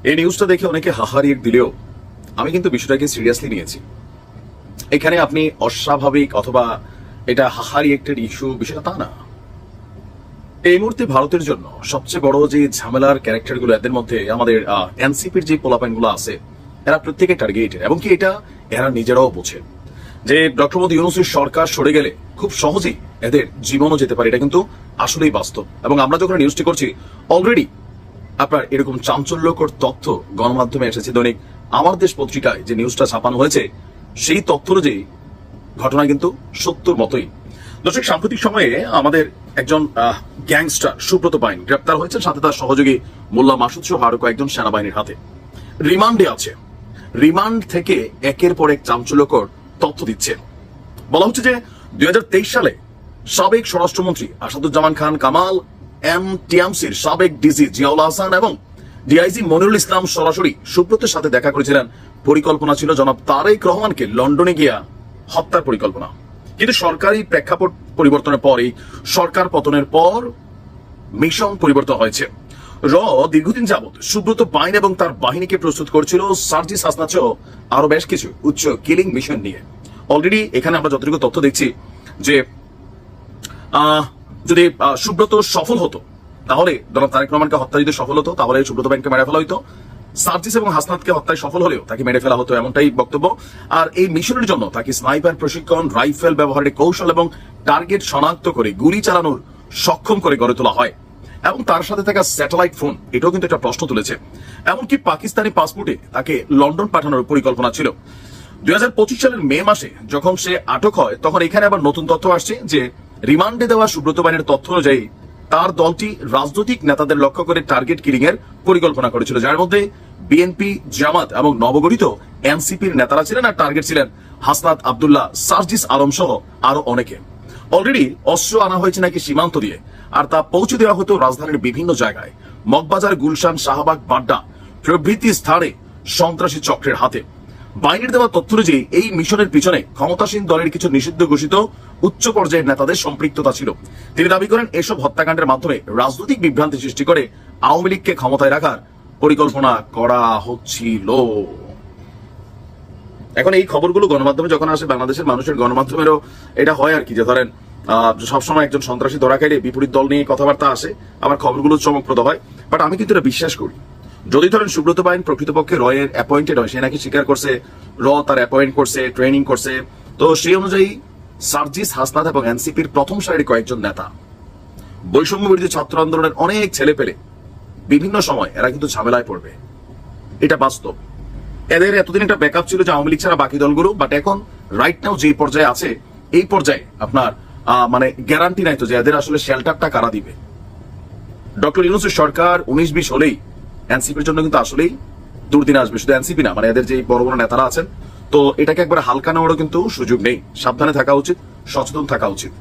এই নিউজটা দেখে অনেকে হাহারিয়ে দিলেও আমি কিন্তু বিষয়টাকে সিরিয়াসলি নিয়েছি। এখানে আপনি অস্বাভাবিক অথবা এটা হাহারি একটা ইস্যু বিষয়টা তা না। এই মুহূর্তে ভারতের জন্য সবচেয়ে বড় যে ঝামেলার ক্যারেক্টারগুলো এদের মধ্যে আমাদের এনসিপির যে পোলাপাইনগুলো আছে, এরা প্রত্যেকে টার্গেটেড এবং কি এটা এরা নিজেরাও বোঝে যে ডক্টর মোদী ইউনূসের সরকার সরে গেলে খুব সহজেই এদের জীবনও যেতে পারে। এটা কিন্তু আসলেই বাস্তব এবং আমরা যখন নিউজটি করছি অলরেডি আপনার এরকম চাঞ্চল্যকর তথ্য গণমাধ্যমে এসেছে। দৈনিক আমার দেশ পত্রিকায় যে নিউজটা ছাপানো হয়েছে সেই তথ্য অনুযায়ী ঘটনা কিন্তু সত্যর মতোই। দর্শক, সাম্প্রতিক সময়ে আমাদের একজন গ্যাংস্টার সুব্রত পাইন গ্রেপ্তার হয়েছেন, সাথে তার সহযোগী মোল্লা মাসুদ সহ আরো কয়েকজন সেনাবাহিনীর হাতে রিমান্ডে আছে। রিমান্ড থেকে একের পর এক চাঞ্চল্যকর তথ্য দিচ্ছে। বলা হচ্ছে যে 2023 সালে সাবেক স্বরাষ্ট্রমন্ত্রী আসাদুজ্জামান খান কামাল, টিএমসির সাবেক ডিজি জিয়াউল হাসান এবং ডিআইজি মনিরুল ইসলাম সরাসরি সুব্রতের সাথে দেখা করেছিলেন। পরিকল্পনা ছিল জনাব তারেক রহমানকে লন্ডনে গিয়া হত্যার পরিকল্পনা, কিন্তু সরকারি প্রেক্ষাপট পরিবর্তনের পরই সরকার পতনের পর মিশন পরিবর্তন হয়েছে। দীর্ঘদিন যাবৎ সুব্রত পাইন এবং তার বাহিনীকে প্রস্তুত করছিল সার্জিস হাসনাত সহ আরো বেশ কিছু উচ্চ কিলিং মিশন নিয়ে। অলরেডি এখানে আমরা যতটুকু তথ্য দেখছি যে যদি সুব্রত সফল হতো তাহলে জনাব তারেক রহমানকে হত্যা যদি সফল হতো তাহলে সুব্রত পাইনকে মেরে ফেলা হইতো। সার্জিস এবং হাসনাতকে হত্যায় সফল হলেও তাকে মেরে ফেলা হতো, এমনটাই বক্তব্য। আর এই মিশনের জন্য তাকে স্নাইপার প্রশিক্ষণ, রাইফেল ব্যবহারের কৌশল এবং টার্গেট শনাক্ত করে গুলি চালানোর সক্ষম করে গড়ে তোলা হয়। এবং তার সাথে থাকা স্যাটেলাইট ফোন, এটাও কিন্তু একটা প্রশ্ন তুলেছে। এমনকি পাকিস্তানি পাসপোর্টে তাকে লন্ডন পাঠানোর পরিকল্পনা ছিল। 2025 সালের মে মাসে যখন সে আটক হয় তখন এখানে আবার নতুন তথ্য আসছে যে রিমান্ডে দেওয়া সুব্রত পাইনের তথ্য অনুযায়ী তার দলটি রাজনৈতিক নেতাদের লক্ষ্য করে টার্গেট কিলিং এর পরিকল্পনা করেছিল, যার মধ্যে বিএনপি, জামাত এবং নবগঠিত এনসিপির নেতারা ছিলেন। আর টার্গেট ছিলেন হাসনাত আব্দুল্লাহ, সার্জিস আলম সহ আরো অনেকে। অলরেডি অস্ত্র আনা হয়েছে নাকি সীমান্ত দিয়ে, আর তা পৌঁছে দেওয়া হতো রাজধানীর বিভিন্ন জায়গায়, মগবাজার, গুলশান, শাহবাগ, বাড্ডা প্রভৃতি স্থানে সন্ত্রাসী চক্রের হাতে। বাহিনীর দেওয়া তথ্য অনুযায়ী এই মিশনের পিছনে ক্ষমতাসীন দলের কিছু নিষিদ্ধ ঘোষিত উচ্চ পর্যায়ের নেতাদের সম্পৃক্ততা ছিল। তিনি দাবি করেন এসব হত্যাকাণ্ডের মাধ্যমে রাজনৈতিক বিভ্রান্তি সৃষ্টি করে আওয়ামী লীগকে ক্ষমতায় রাখার পরিকল্পনা করা হচ্ছিল। এখন এই খবরগুলো গণমাধ্যমে যখন আসে, বাংলাদেশের মানুষের গণমাধ্যমেরও এটা হয় আর কি, যে ধরেন সবসময় একজন সন্ত্রাসী ধরা খাইলে বিপরীত দল নিয়ে কথাবার্তা আসে, আবার খবরগুলো চমকপ্রদ হয়। বাট আমি কিন্তু এটা বিশ্বাস করি, যদি ধরেন সুব্রত পাইন প্রকৃতপক্ষে রয়ের অ্যাপয়েন্টেড হয়, সে নাকি স্বীকার করছে তার অ্যাপয়েন্ট করছে, ট্রেনিং করছে, তো সেই অনুযায়ী সার্জিস, হাসনাত এবং এনসিপির প্রথম সারির কয়েকজন নেতা, বৈষম্য বিরোধী ছাত্র আন্দোলনের অনেক ছেলে পেলে বিভিন্ন সময় এরা কিন্তু ঝামেলায় পড়বে, এটা বাস্তব। এদের এতদিন একটা ব্যাকআপ ছিল যে আওয়ামী লীগ ছাড়া বাকি দলগুলো, বাট এখন রাইট নাও যে পর্যায়ে আছে, এই পর্যায়ে আপনার মানে গ্যারান্টি নাই তো যে এদের আসলে শেল্টারটা কারা দিবে। ডক্টর ইউনূসের সরকার 19-20 হলেই এনসিপির জন্য কিন্তু আসলেই দুর্দিন আসবে। শুধু এনসিপি না, মানে এদের যে বড় বড় নেতারা আছেন, তো এটাকে একবার হালকা নেওয়ারও কিন্তু সুযোগ নেই। সাবধানে থাকা উচিত, সচেতন থাকা উচিত।